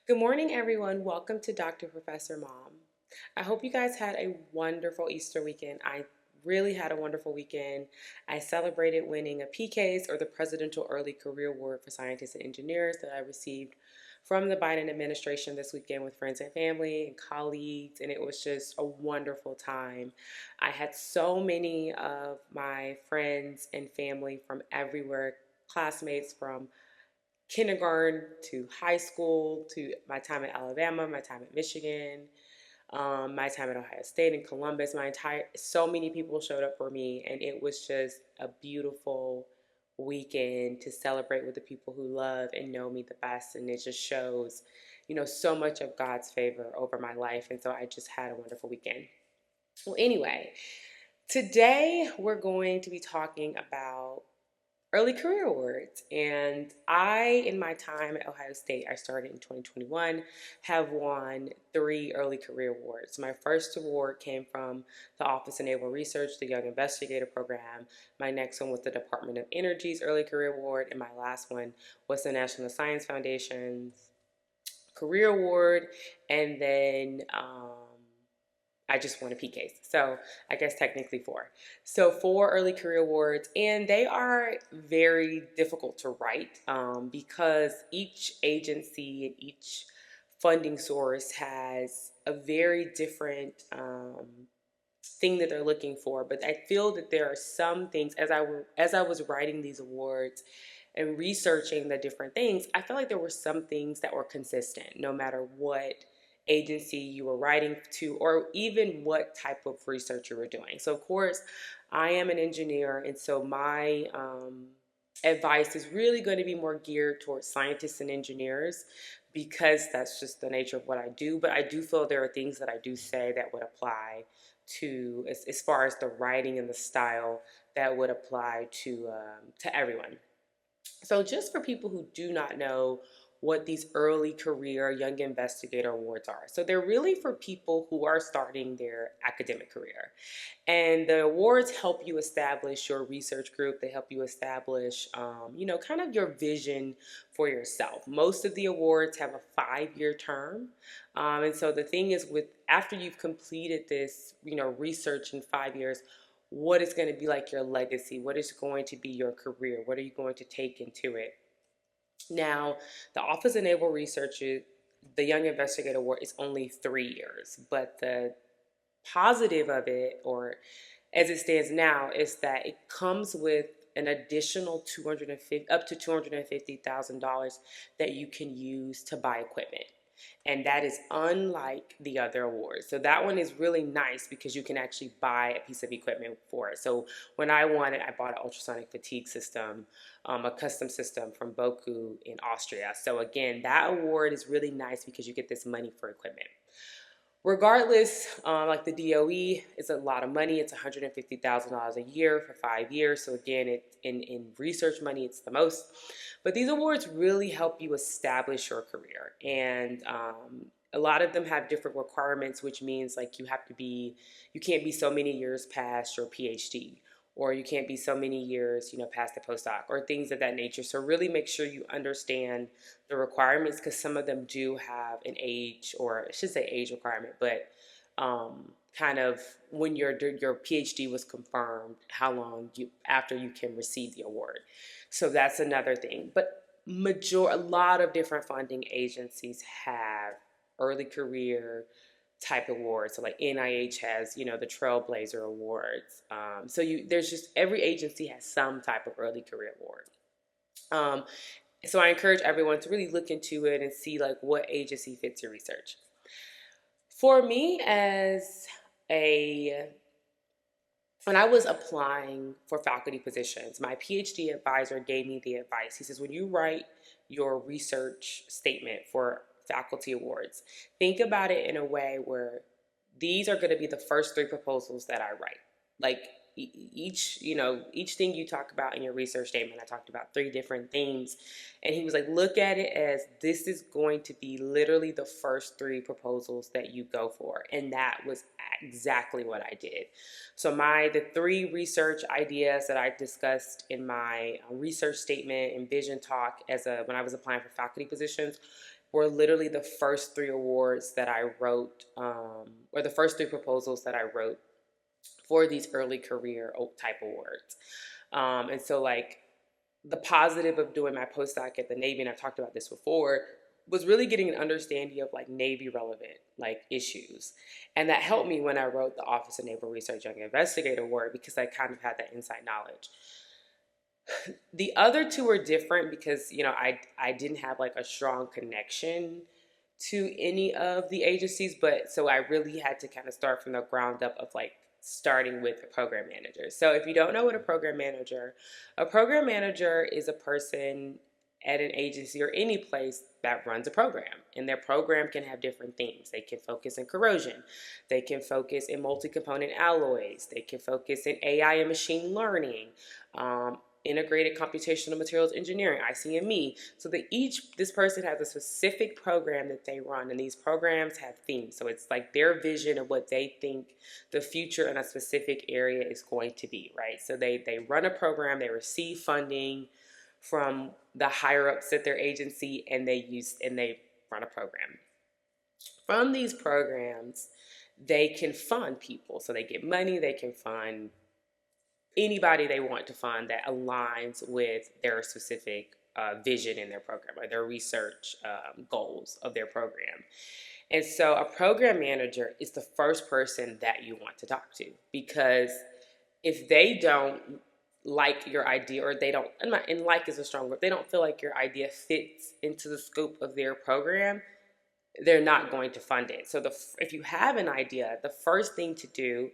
Good morning, everyone. Welcome to Dr. Professor Mom. I hope you guys had a wonderful Easter weekend. I really had a wonderful weekend. I celebrated winning a PCASE, or the Presidential Early Career Award for Scientists and Engineers, that I received from the Biden administration this weekend with friends and family and colleagues, and it was just a wonderful time. I had so many of my friends and family from everywhere, classmates from kindergarten to high school, to my time at Alabama, my time at Michigan, my time at Ohio State and Columbus. So many people showed up for me, and it was just a beautiful weekend to celebrate with the people who love and know me the best. And it just shows, so much of God's favor over my life. And so I just had a wonderful weekend. Well, anyway, today we're going to be talking about early career awards. And in my time at Ohio State, I started in 2021, have won 3 early career awards. My first award came from the Office of Naval Research, the Young Investigator program. My next one was the Department of Energy's Early Career Award. And my last one was the National Science Foundation's Career Award. And then I just won a PCASE. So I guess technically 4. So 4 early career awards, and they are very difficult to write because each agency and each funding source has a very different thing that they're looking for. But I feel that there are some things, as I was writing these awards and researching the different things, I felt like there were some things that were consistent no matter what agency you were writing to, or even what type of research you were doing. So of course, I am an engineer, and so my advice is really going to be more geared towards scientists and engineers because that's just the nature of what I do. But I do feel there are things that I do say that would apply to, as far as the writing and the style, that would apply to everyone. So just for people who do not know what these early career young investigator awards are. So they're really for people who are starting their academic career. And the awards help you establish your research group. They help you establish, kind of your vision for yourself. Most of the awards have a 5-year term. And so the thing is, after you've completed this, research in 5 years, what is going to be like your legacy? What is going to be your career? What are you going to take into it? Now, the Office of Naval Research, the Young Investigator Award, is only 3 years, but the positive of it, or as it stands now, is that it comes with an additional up to $250,000 that you can use to buy equipment. And that is unlike the other awards. So that one is really nice because you can actually buy a piece of equipment for it. So when I won it, I bought an ultrasonic fatigue system, a custom system from Boku in Austria. So again, that award is really nice because you get this money for equipment. Regardless, like the DOE is a lot of money. It's $150,000 a year for 5 years. So again, in research money, it's the most. But these awards really help you establish your career, and a lot of them have different requirements, which means like you can't be so many years past your PhD, or you can't be so many years, past the postdoc, or things of that nature. So really make sure you understand the requirements, because some of them do have an age, or I should say age requirement, but kind of when your PhD was confirmed, how long after you can receive the award. So that's another thing. But a lot of different funding agencies have early career type awards. So like NIH has, the Trailblazer Awards. There's just, every agency has some type of early career award. So I encourage everyone to really look into it and see like what agency fits your research. For me, when I was applying for faculty positions, my PhD advisor gave me the advice. He says, when you write your research statement for faculty awards, think about it in a way where these are going to be the first 3 proposals that I write. Like each thing you talk about in your research statement, I talked about 3 different themes. And he was like, look at it as this is going to be literally the first 3 proposals that you go for. And that was exactly what I did. So the 3 research ideas that I discussed in my research statement and vision talk when I was applying for faculty positions, were literally the first 3 awards that I wrote, or the first 3 proposals that I wrote for these early career type awards. And so like the positive of doing my postdoc at the Navy, and I've talked about this before, was really getting an understanding of like Navy relevant like issues. And that helped me when I wrote the Office of Naval Research Young Investigator Award, because I kind of had that inside knowledge. The other 2 are different because, I didn't have like a strong connection to any of the agencies, but so I really had to kind of start from the ground up of like starting with a program manager. So if you don't know what a program manager is a person at an agency or any place that runs a program. And their program can have different themes. They can focus in corrosion. They can focus in multi-component alloys. They can focus in AI and machine learning, integrated computational materials engineering, ICME. So that this person has a specific program that they run, and these programs have themes. So it's like their vision of what they think the future in a specific area is going to be, right? So they run a program, they receive funding from the higher ups at their agency, and they run a program. From these programs, they can fund people. So they get money, they can fund anybody they want to fund that aligns with their specific vision in their program or their research goals of their program. And so a program manager is the first person that you want to talk to, because if they don't like your idea, or they don't, and like is a strong word, they don't feel like your idea fits into the scope of their program, they're not going to fund it. So if you have an idea, the first thing to do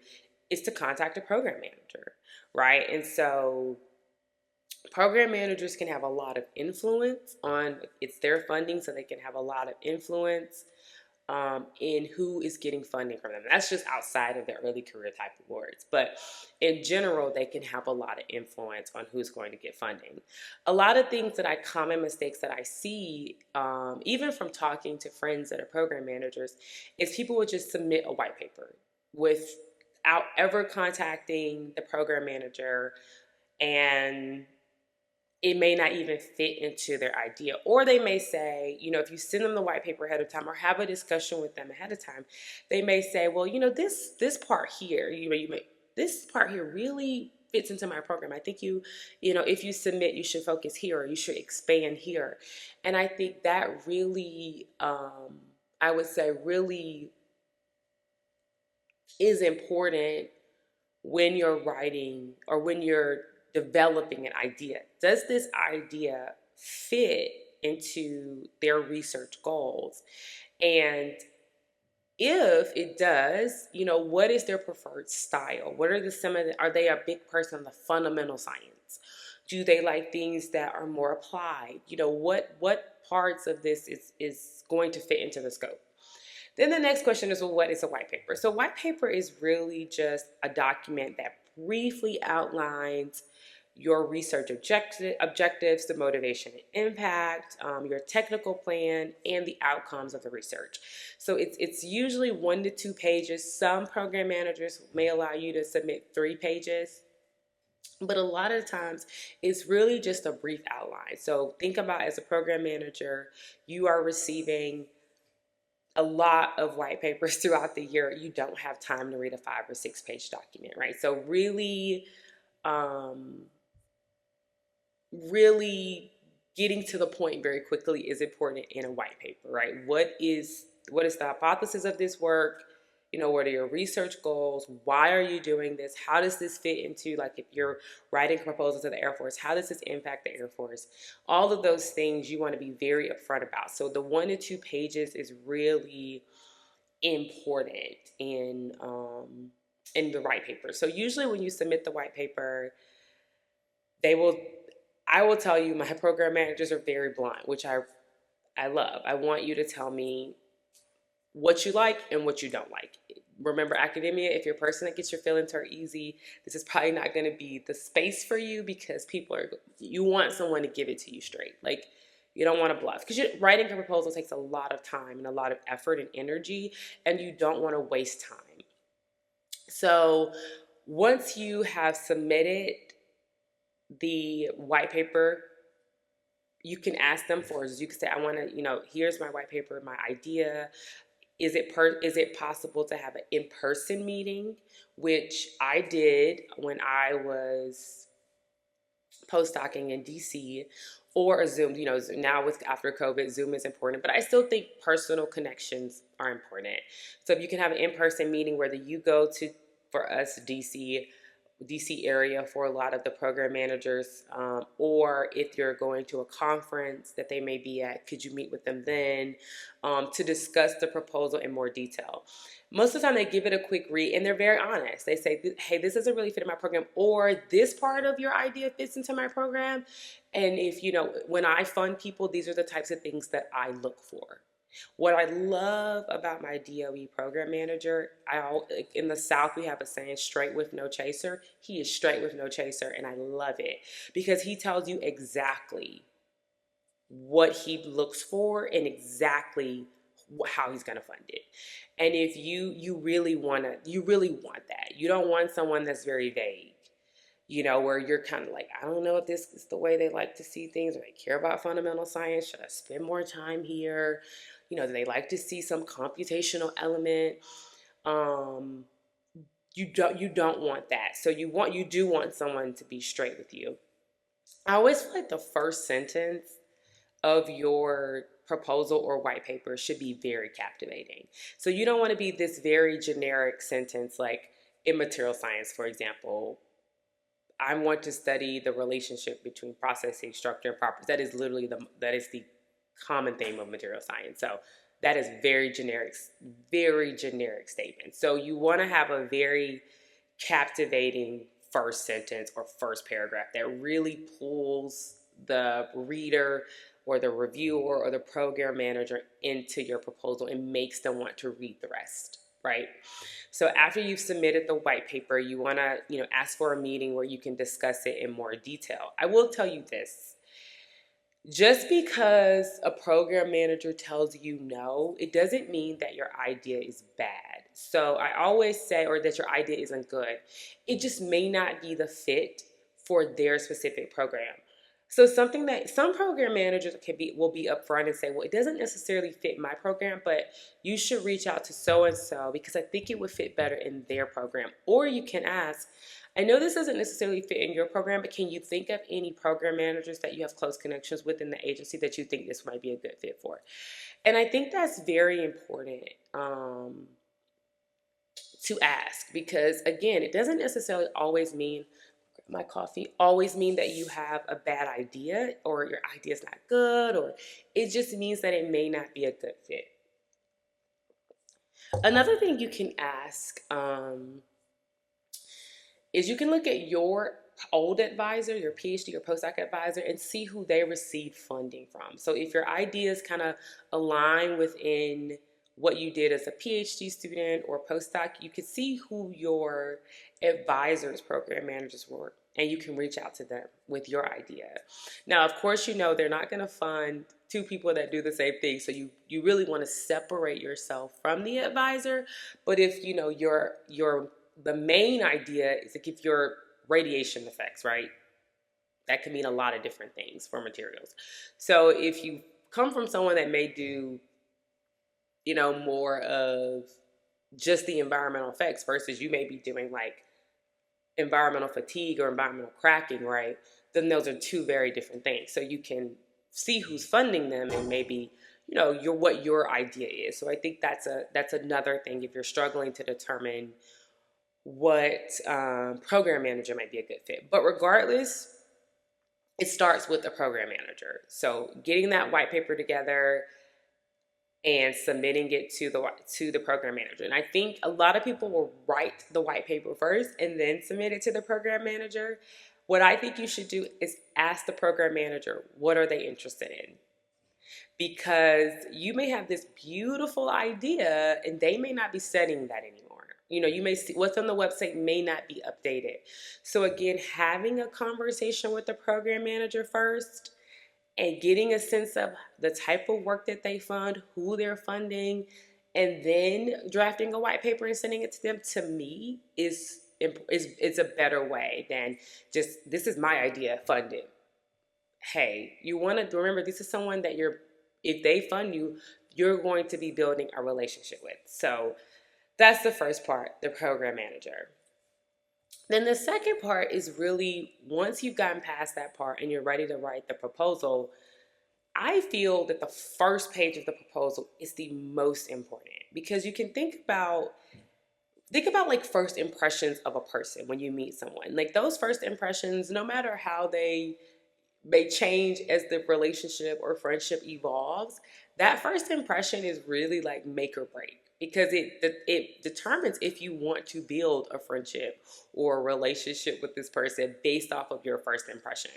is to contact a program manager, right? And so program managers can have a lot of influence on, it's their funding, so they can have a lot of influence in who is getting funding from them. That's just outside of the early career type awards. But in general, they can have a lot of influence on who's going to get funding. A lot of things common mistakes that I see, even from talking to friends that are program managers, is people would just submit a white paper without ever contacting the program manager, and it may not even fit into their idea. Or they may say, if you send them the white paper ahead of time or have a discussion with them ahead of time, they may say, well, this part here, this part here really fits into my program. I think if you submit, you should focus here, or you should expand here. And I think that really, I would say really is important when you're writing or when you're developing an idea. Does this idea fit into their research goals? And if it does, what is their preferred style? What are are they a big person on the fundamental science? Do they like things that are more applied? What parts of this is going to fit into the scope? Then the next question is, well, what is a white paper? So white paper is really just a document that briefly outlines your research objectives, the motivation and impact, your technical plan, and the outcomes of the research. So it's usually 1 to 2 pages. Some program managers may allow you to submit 3 pages. But a lot of times it's really just a brief outline. So think about, as a program manager, you are receiving a lot of white papers throughout the year. You don't have time to read a 5 or 6 page document, right? So really getting to the point very quickly is important in a white paper, right? What is the hypothesis of this work? What are your research goals? Why are you doing this? How does this fit into, like, if you're writing proposals to the Air Force, how does this impact the Air Force? All of those things you want to be very upfront about. So the 1 to 2 pages is really important in the white paper. So usually when you submit the white paper, I will tell you, my program managers are very blunt, which I love. I want you to tell me what you like and what you don't like. Remember, academia, if you're a person that gets your feelings hurt easy, this is probably not going to be the space for you, because you want someone to give it to you straight. Like, you don't want to bluff, because writing a proposal takes a lot of time and a lot of effort and energy, and you don't want to waste time. So once you have submitted the white paper, you can ask them for, you can say, I want to, here's my white paper, my idea. Is it possible to have an in-person meeting, which I did when I was postdocing in DC, or a Zoom. Now with after COVID, Zoom is important, but I still think personal connections are important. So if you can have an in-person meeting, whether you go to, for us, DC area for a lot of the program managers, or if you're going to a conference that they may be at, could you meet with them then to discuss the proposal in more detail? Most of the time they give it a quick read and they're very honest. They say, hey, this doesn't really fit in my program, or this part of your idea fits into my program. And if, when I fund people, these are the types of things that I look for. What I love about my DOE program manager, in the South we have a saying, straight with no chaser. He is straight with no chaser, and I love it because he tells you exactly what he looks for and exactly how he's going to fund it. And if you really want that. You don't want someone that's very vague. Where you're kind of like, I don't know if this is the way they like to see things, or they care about fundamental science. Should I spend more time here? Do they like to see some computational element? You don't want that. So you do want someone to be straight with you. I always feel like the first sentence of your proposal or white paper should be very captivating. So you don't want to be this very generic sentence like in material science, for example. I want to study the relationship between processing, structure, and properties. That is literally the common theme of material science. So that is very generic statement. So you want to have a very captivating first sentence or first paragraph that really pulls the reader or the reviewer or the program manager into your proposal and makes them want to read the rest, right? So after you've submitted the white paper, you want to, ask for a meeting where you can discuss it in more detail. I will tell you this. Just because a program manager tells you no, it doesn't mean that your idea is bad. So I always say, or that your idea isn't good. It just may not be the fit for their specific program. So something that some program managers will be upfront and say, well, it doesn't necessarily fit my program, but you should reach out to so-and-so because I think it would fit better in their program. Or you can ask, I know this doesn't necessarily fit in your program, but can you think of any program managers that you have close connections with in the agency that you think this might be a good fit for? And I think that's very important to ask because, again, it doesn't necessarily always mean that you have a bad idea or your idea is not good, or it just means that it may not be a good fit. Another thing you can ask is you can look at your old advisor, your PhD or postdoc advisor, and see who they received funding from. So if your ideas kind of align within what you did as a PhD student or postdoc, you can see who your advisors, program managers were, and you can reach out to them with your idea. Now, of course, they're not going to fund two people that do the same thing, so you really want to separate yourself from the advisor. But if the main idea is to give your radiation effects, right? That can mean a lot of different things for materials. So if you come from someone that may do more of just the environmental effects versus you may be doing like environmental fatigue or environmental cracking, right? Then those are two very different things. So you can see who's funding them and maybe, what your idea is. So I think that's another thing if you're struggling to determine what program manager might be a good fit. But regardless, it starts with the program manager. So getting that white paper together and submitting it to the program manager. And I think a lot of people will write the white paper first and then submit it to the program manager. What I think you should do is ask the program manager, what are they interested in? Because you may have this beautiful idea and they may not be studying that anymore. You may see what's on the website may not be updated. So again, having a conversation with the program manager first and getting a sense of the type of work that they fund, who they're funding, and then drafting a white paper and sending it to them, to me, is a better way than just, this is my idea, fund it. hey, you want to remember this is someone that if they fund you, you're going to be building a relationship with. So that's the first part, the program manager. Then the second part is really once you've gotten past that part and you're ready to write the proposal, I feel that the first page of the proposal is the most important because you can think about like first impressions of a person when you meet someone. Like those first impressions, no matter how they may change as the relationship or friendship evolves, that first impression is really like make or break because it determines if you want to build a friendship or a relationship with this person based off of your first impression.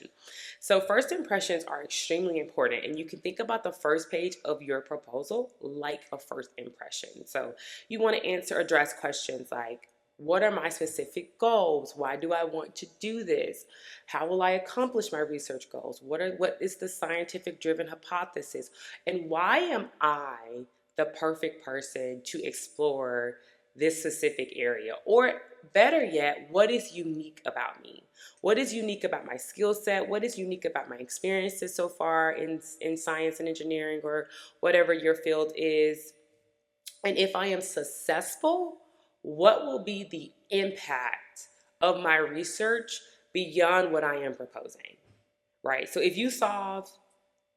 So first impressions are extremely important, and you can think about the first page of your proposal like a first impression. So you want to address questions like, what are my specific goals? Why do I want to do this? How will I accomplish my research goals? What is the scientific driven hypothesis? And why am I the perfect person to explore this specific area? Or better yet, what is unique about me? What is unique about my skill set? What is unique about my experiences so far in science and engineering or whatever your field is? And if I am successful, what will be the impact of my research beyond what I am proposing, right? So if you solve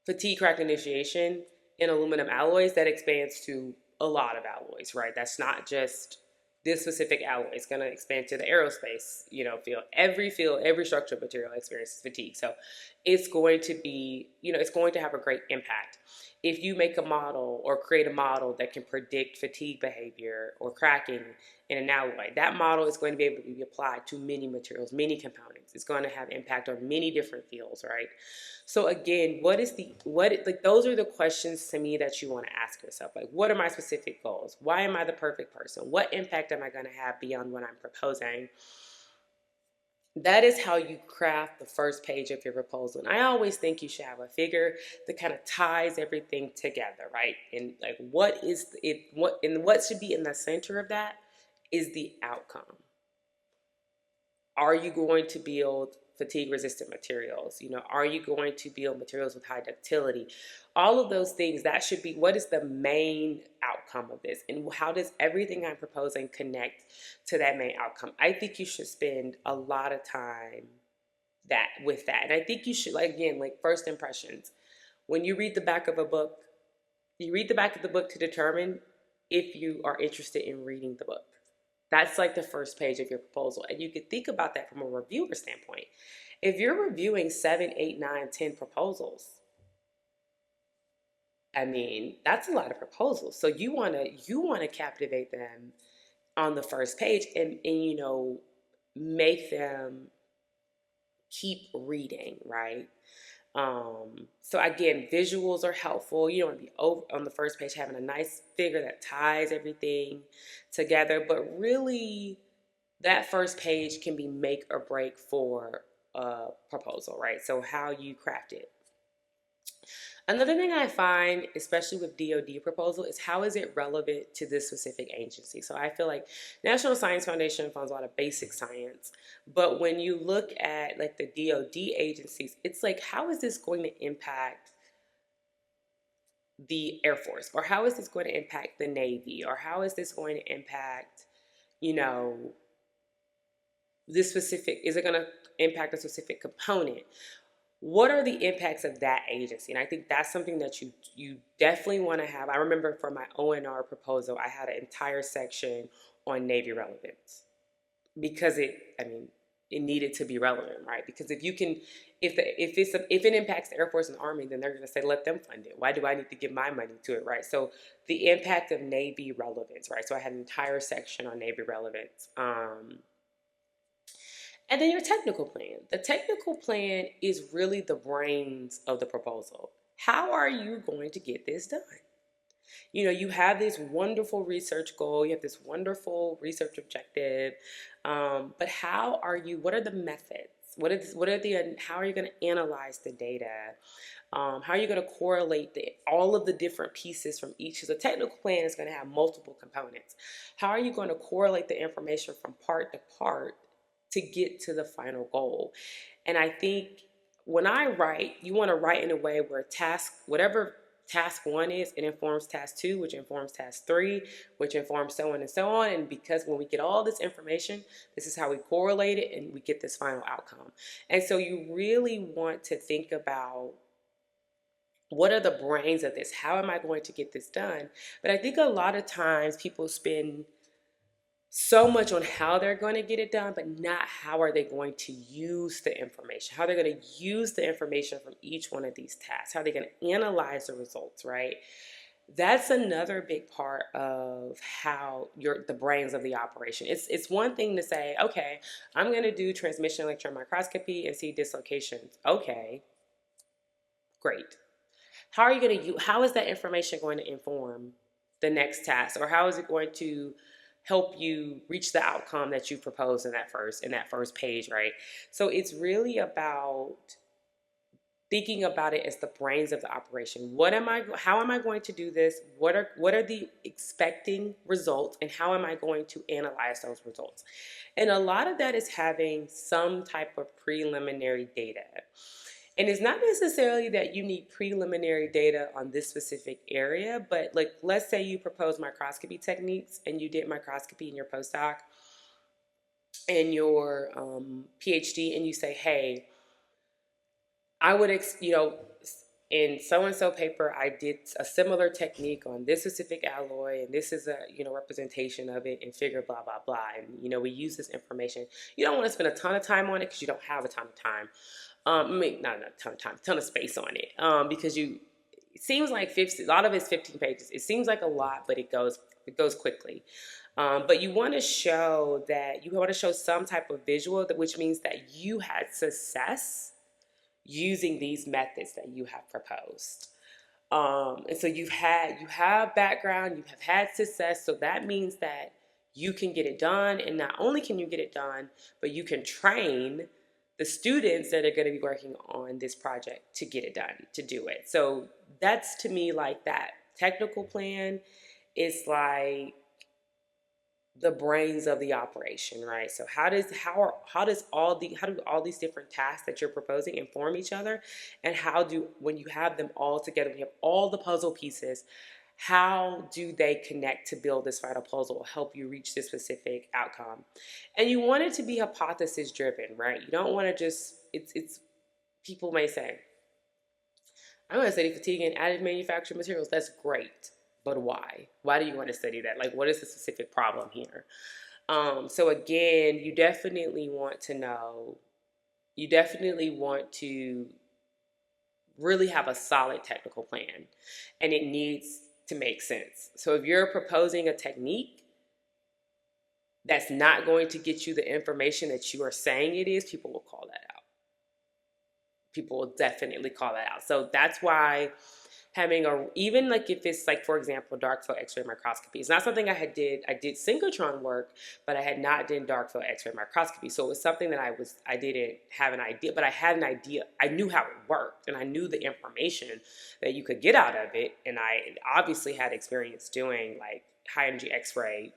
fatigue crack initiation in aluminum alloys, that expands to a lot of alloys, right? That's not just this specific alloy. It's going to expand to the aerospace, field, every structural material experiences fatigue. So it's going to be, it's going to have a great impact. If you make a model or create a model that can predict fatigue behavior or cracking in an alloy, that model is going to be able to be applied to many materials, many components. It's going to have impact on many different fields, right? So again, those are the questions to me that you want to ask yourself. Like, what are my specific goals? Why am I the perfect person? What impact am I going to have beyond what I'm proposing? That is how you craft the first page of your proposal. And I always think you should have a figure that kind of ties everything together, right? And like what should be in the center of that is the outcome. Are you going to build fatigue resistant materials? Are you going to build materials with high ductility? All of those things, that should be what is the main outcome of this, and how does everything I'm proposing connect to that main outcome? I think you should spend a lot of time with that. And I think you should, like first impressions. When you read the back of a book, you read the back of the book to determine if you are interested in reading the book. That's like the first page of your proposal. And you could think about that from a reviewer standpoint. If you're reviewing 7, 8, 9, 10 proposals, I mean, that's a lot of proposals. So you wanna captivate them on the first page and make them keep reading, right? So again, visuals are helpful. You don't want to be over on the first page having a nice figure that ties everything together, but really that first page can be make or break for a proposal, right? So how you craft it. Another thing I find, especially with DOD proposal, is how is it relevant to this specific agency? So I feel like National Science Foundation funds a lot of basic science, but when you look at like the DOD agencies, it's like, how is this going to impact the Air Force? Or how is this going to impact the Navy? Or how is this going to impact, this specific, is it going to impact a specific component? What are the impacts of that agency? And I think that's something that you definitely want to have. I remember for my ONR proposal, I had an entire section on Navy relevance because it needed to be relevant, right? Because if it impacts the Air Force and Army, then they're going to say, let them fund it. Why do I need to give my money to it, right? So the impact of Navy relevance, right? So I had an entire section on Navy relevance. And then your technical plan. The technical plan is really the brains of the proposal. How are you going to get this done? You have this wonderful research goal, you have this wonderful research objective, but what are the methods? How are you going to analyze the data? How are you going to correlate all of the different pieces from each? Because a technical plan is going to have multiple components. How are you going to correlate the information from part to part to get to the final goal? And I think when I write, you want to write in a way where whatever task 1 is, it informs task 2, which informs task 3, which informs so on and so on. And because when we get all this information, this is how we correlate it and we get this final outcome. And so you really want to think about, what are the brains of this? How am I going to get this done? But I think a lot of times people spend so much on how they're going to get it done, but not how are they going to use the information, how they're going to use the information from each one of these tasks, how are they going to analyze the results, right? That's another big part of how the brains of the operation. It's one thing to say, okay, I'm going to do transmission electron microscopy and see dislocations. Okay, great. How are you going to how is that information going to inform the next task, or how is it going to help you reach the outcome that you proposed in that first page, right? So it's really about thinking about it as the brains of the operation. How am I going to do this? What are the expecting results, and how am I going to analyze those results? And a lot of that is having some type of preliminary data. And it's not necessarily that you need preliminary data on this specific area, but like, let's say you propose microscopy techniques and you did microscopy in your postdoc and your PhD, and you say, hey, I would, in so-and-so paper, I did a similar technique on this specific alloy, and this is a, representation of it in figure, blah, blah, blah. And, we use this information. You don't want to spend a ton of time on it because you don't have a ton of time. Not a ton of time, ton of space on it, because it seems like a lot of it's 15 pages. It seems like a lot, but it goes quickly. But you want to show some type of visual, which means that you had success using these methods that you have proposed. And so you have background, you have had success, so that means that you can get it done, and not only can you get it done, but you can train the students that are going to be working on this project to get it done, to do it. So that's, to me, like, that technical plan is like the brains of the operation, right? So how do all these different tasks that you're proposing inform each other, and when you have them all together, when you have all the puzzle pieces, how do they connect to build this final puzzle, help you reach this specific outcome? And you want it to be hypothesis driven, right? You don't want to just, people may say, I'm going to study fatigue and additive manufacturing materials. That's great. But why? Why do you want to study that? Like, what is the specific problem here? So again, you definitely want to really have a solid technical plan, and it needs to make sense. So if you're proposing a technique that's not going to get you the information that you are saying it is, people will call that out. People will definitely call that out. So that's why having even like if it's like, for example, dark field X-ray microscopy, it's not something I did synchrotron work, but I had not done dark field X-ray microscopy. So it was something that I didn't have an idea, but I had an idea. I knew how it worked, and I knew the information that you could get out of it. And I obviously had experience doing like high energy X-ray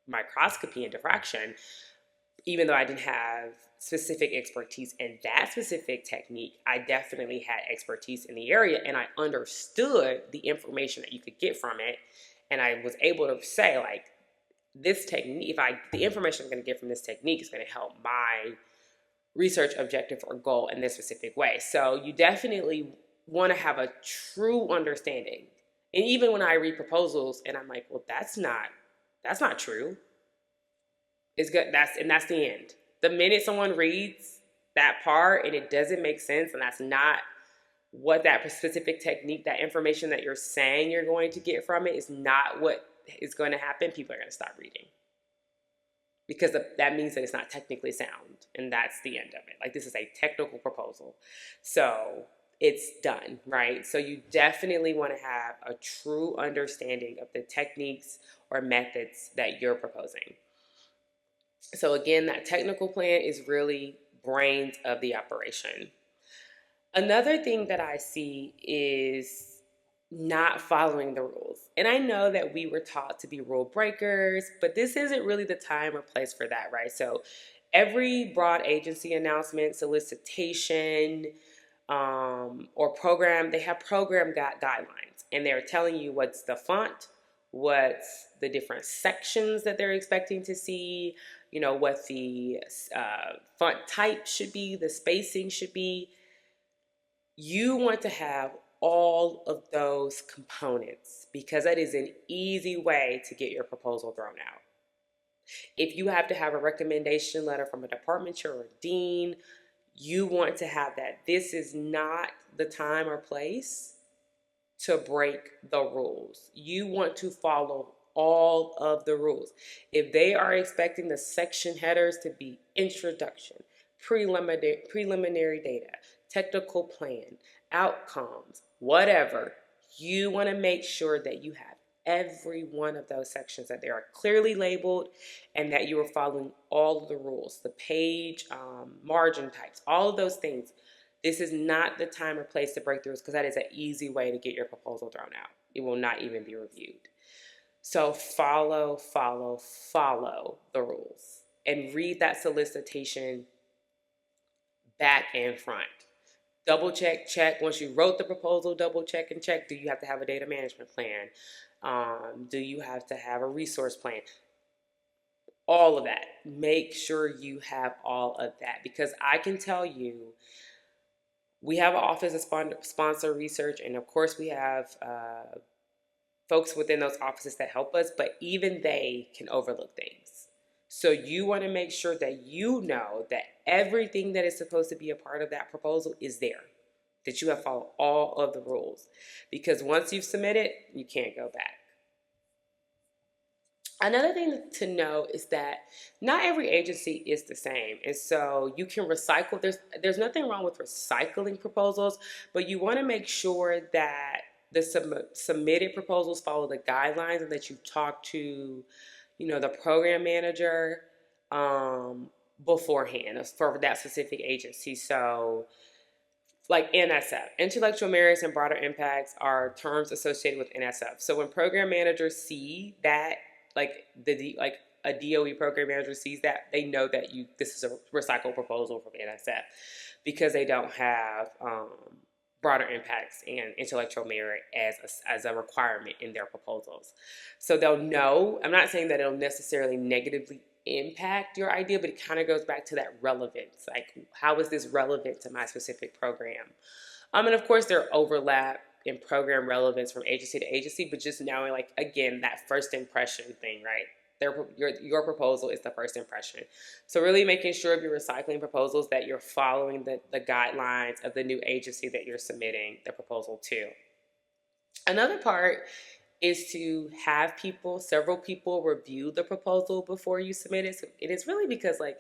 microscopy and diffraction, even though I didn't have specific expertise in that specific technique. I definitely had expertise in the area, and I understood the information that you could get from it. And I was able to say, like, this technique, the information I'm going to get from this technique is going to help my research objective or goal in this specific way. So you definitely want to have a true understanding. And even when I read proposals and I'm like, well, that's not true. It's good. That's the end. The minute someone reads that part and it doesn't make sense, and that's not what that specific technique, that information that you're saying you're going to get from it is not what is going to happen, people are going to stop reading. Because that means that it's not technically sound, and that's the end of it. Like, this is a technical proposal. So it's done, right? So you definitely want to have a true understanding of the techniques or methods that you're proposing. So again, that technical plan is really brains of the operation. Another thing that I see is not following the rules. And I know that we were taught to be rule breakers, but this isn't really the time or place for that, right? So every broad agency announcement, solicitation, or program. They have program guidelines, and they're telling you what's the font, what's the different sections that they're expecting to see, what the font type should be, the spacing should be. You want to have all of those components because that is an easy way to get your proposal thrown out. If you have to have a recommendation letter from a department chair or a dean, you want to have that. This is not the time or place to break the rules. You want to follow all of the rules. If they are expecting the section headers to be introduction, preliminary data, technical plan, outcomes, whatever, you want to make sure that you have every one of those sections, that they are clearly labeled, and that you are following all of the rules, the page, margin types, all of those things. This is not the time or place to break the rules because that is an easy way to get your proposal thrown out. It will not even be reviewed. So follow the rules and read that solicitation back and front. Double check. Once you wrote the proposal, double check and check. Do you have to have a data management plan? Do you have to have a resource plan? All of that. Make sure you have all of that, because I can tell you, we have an office of sponsor research, and of course we have folks within those offices that help us, but even they can overlook things. So you want to make sure that you know that everything that is supposed to be a part of that proposal is there, that you have followed all of the rules, because once you've submitted, you can't go back. Another thing to know is that not every agency is the same, and so you can recycle. There's nothing wrong with recycling proposals, but you want to make sure that the submitted proposals follow the guidelines, and that you talk to, the program manager beforehand for that specific agency. So, like NSF, intellectual merits and broader impacts are terms associated with NSF. So when program managers see that, like a DOE program manager sees that, they know that this is a recycled proposal from NSF, because they don't have broader impacts and intellectual merit as a requirement in their proposals. So they'll know. I'm not saying that it'll necessarily negatively impact your idea, but it kind of goes back to that relevance. Like, how is this relevant to my specific program? And of course, there are overlap in program relevance from agency to agency, but just knowing, like, again, that first impression thing, right? Your proposal is the first impression. So really making sure if you're recycling proposals that you're following the guidelines of the new agency that you're submitting the proposal to. Another part is to have several people review the proposal before you submit it. So it is really because, like,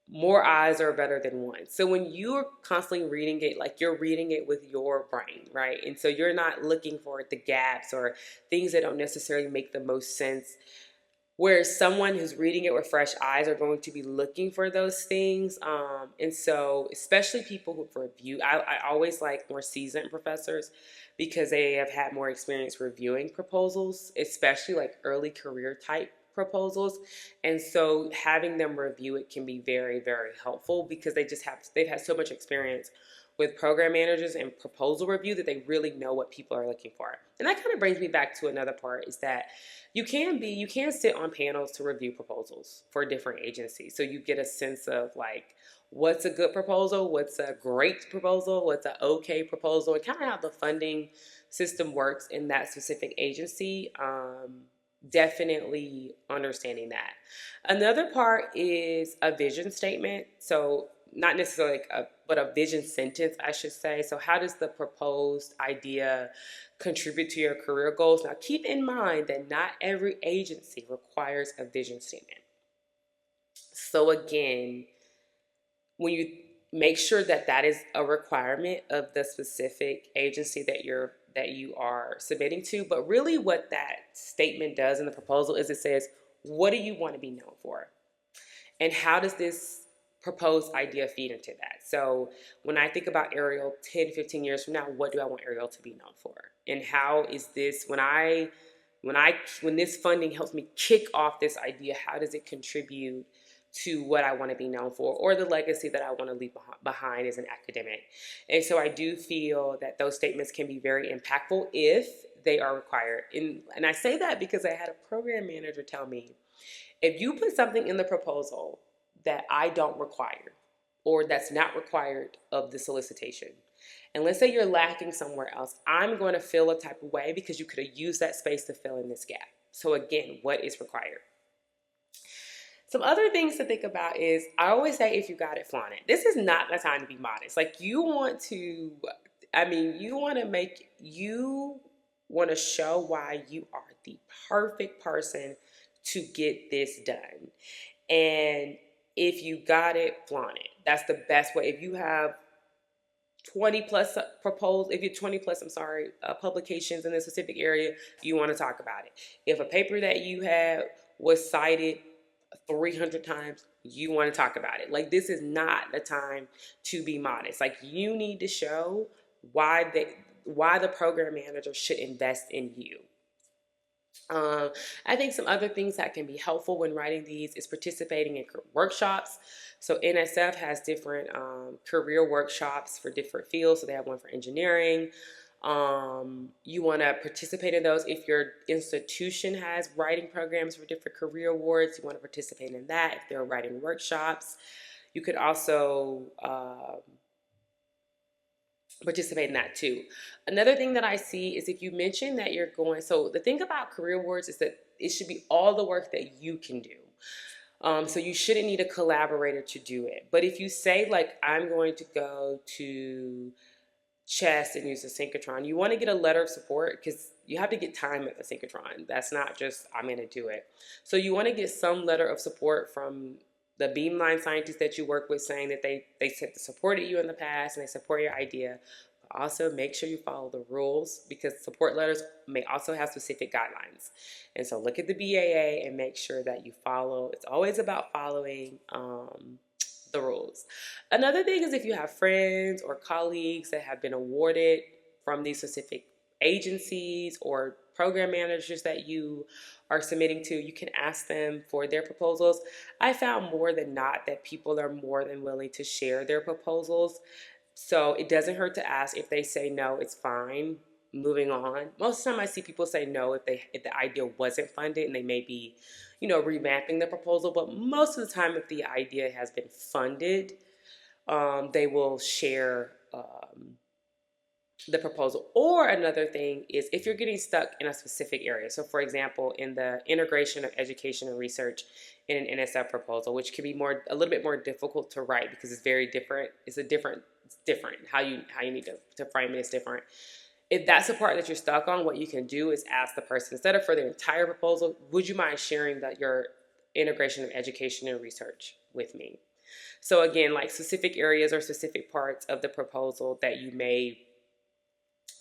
more eyes are better than one. So when you're constantly reading it, like, you're reading it with your brain, right? And so you're not looking for the gaps or things that don't necessarily make the most sense. Whereas someone who's reading it with fresh eyes are going to be looking for those things. And so especially people who review, I always like more seasoned professors, because they have had more experience reviewing proposals, especially like early career type proposals. And so having them review it can be very, very helpful, because they've had so much experience with program managers and proposal review that they really know what people are looking for. And that kind of brings me back to another part, is that you can sit on panels to review proposals for different agencies. So you get a sense of, like, what's a good proposal, what's a great proposal, what's an okay proposal, and kind of how the funding system works in that specific agency. Definitely understanding that. Another part is a vision statement. So not necessarily but a vision sentence, I should say. So how does the proposed idea contribute to your career goals? Now, keep in mind that not every agency requires a vision statement. So again, when you make sure that is a requirement of the specific agency that you are submitting to. But really what that statement does in the proposal is it says, what do you want to be known for? And how does this proposed idea feed into that? So when I think about Ariel 10, 15 years from now, what do I want Ariel to be known for? And how is this, when this funding helps me kick off this idea, how does it contribute to what I want to be known for or the legacy that I want to leave behind as an academic. And so I do feel that those statements can be very impactful if they are required. And I say that because I had a program manager tell me, if you put something in the proposal that I don't require or that's not required of the solicitation, and let's say you're lacking somewhere else, I'm going to feel a type of way because you could have used that space to fill in this gap. So again, what is required? Some other things to think about is, I always say, if you got it, flaunt it. This is not the time to be modest. Like, you want to show why you are the perfect person to get this done. And if you got it, flaunt it. That's the best way. If you have 20 plus publications in a specific area, you want to talk about it. If a paper that you had was cited 300 times, you want to talk about it. Like, this is not the time to be modest. Like, you need to show why the program manager should invest in you. I think some other things that can be helpful when writing these is participating in workshops. So NSF has different career workshops for different fields. So they have one for engineering. You want to participate in those. If your institution has writing programs for different career awards, you want to participate in that. If they're writing workshops, you could also participate in that too. Another thing that I see is, if you mention that you're going, so the thing about career awards is that it should be all the work that you can do. So you shouldn't need a collaborator to do it. But if you say, like, I'm going to go to chess and use the synchrotron, you want to get a letter of support, because you have to get time at the synchrotron. That's not just, I'm going to do it. So you want to get some letter of support from the beamline scientists that you work with, saying that they supported you in the past and they support your idea. But also make sure you follow the rules, because support letters may also have specific guidelines. And so look at the BAA and make sure that you follow. It's always about following the rules. Another thing is, if you have friends or colleagues that have been awarded from these specific agencies or program managers that you are submitting to, you can ask them for their proposals. I found more than not that people are more than willing to share their proposals. So it doesn't hurt to ask. If they say no, it's fine. Moving on. Most of the time I see people say no if the idea wasn't funded and they may be, revamping the proposal. But most of the time, if the idea has been funded, they will share the proposal. Or another thing is, if you're getting stuck in a specific area. So for example, in the integration of education and research in an NSF proposal, which can be a little bit more difficult to write because it's very different. It's different. How you need to frame it is different. If that's the part that you're stuck on, what you can do is ask the person, instead of for the entire proposal, would you mind sharing your integration of education and research with me? So again, like, specific areas or specific parts of the proposal that you may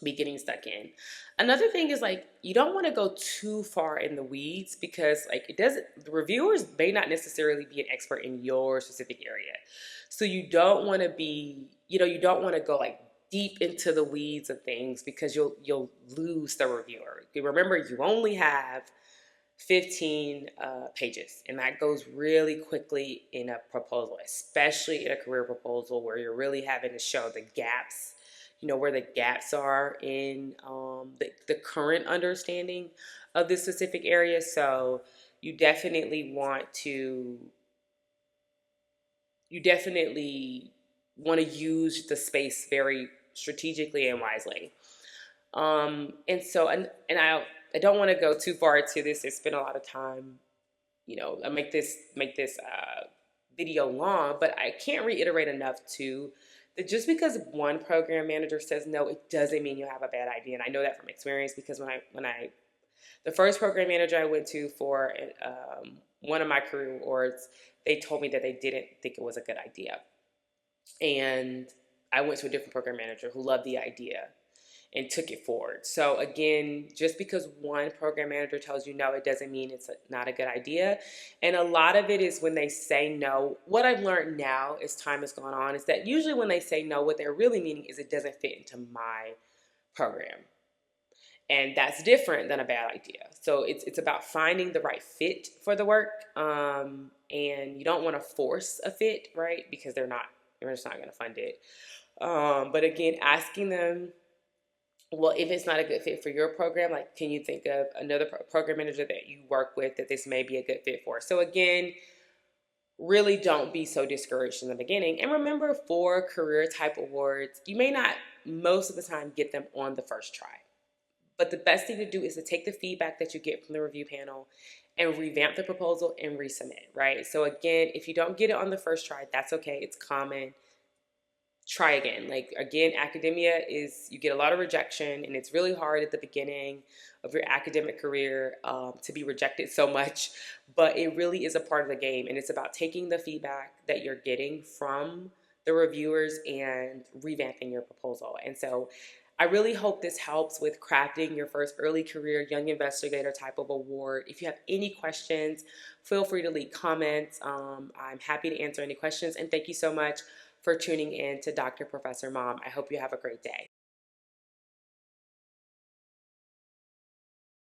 be getting stuck in. Another thing is, like, you don't want to go too far in the weeds, because the reviewers may not necessarily be an expert in your specific area. So you don't want to be, you don't want to go like deep into the weeds of things, because you'll lose the reviewer. Remember, you only have 15 pages, and that goes really quickly in a proposal, especially in a career proposal where you're really having to show the gaps, where the gaps are in the current understanding of this specific area. So you definitely want to use the space very strategically and wisely. And I don't want to go too far into this. It's been a lot of time, I make this video long, but I can't reiterate enough too, that just because one program manager says no, it doesn't mean you have a bad idea. And I know that from experience, because the first program manager I went to for one of my career awards, they told me that they didn't think it was a good idea. And I went to a different program manager who loved the idea and took it forward. So again, just because one program manager tells you no, it doesn't mean it's not a good idea. And a lot of it is when they say no. What I've learned now as time has gone on is that usually when they say no, what they're really meaning is it doesn't fit into my program. And that's different than a bad idea. So it's about finding the right fit for the work. And you don't want to force a fit, right? Because they're just not going to fund it. But again, asking them, well, if it's not a good fit for your program, like, can you think of another program manager that you work with that this may be a good fit for? So again, really don't be so discouraged in the beginning. And remember, for career type awards, you may not most of the time get them on the first try. But the best thing to do is to take the feedback that you get from the review panel and revamp the proposal and resubmit, right? So again, if you don't get it on the first try, that's okay. It's common. Try again. Like, again, academia is, you get a lot of rejection, and it's really hard at the beginning of your academic career to be rejected so much, but it really is a part of the game, and it's about taking the feedback that you're getting from the reviewers and revamping your proposal. And so I really hope this helps with crafting your first early career young investigator type of award. If you have any questions, feel free to leave comments. I'm happy to answer any questions, and thank you so much for tuning in to Dr. Professor Mom. I hope you have a great day.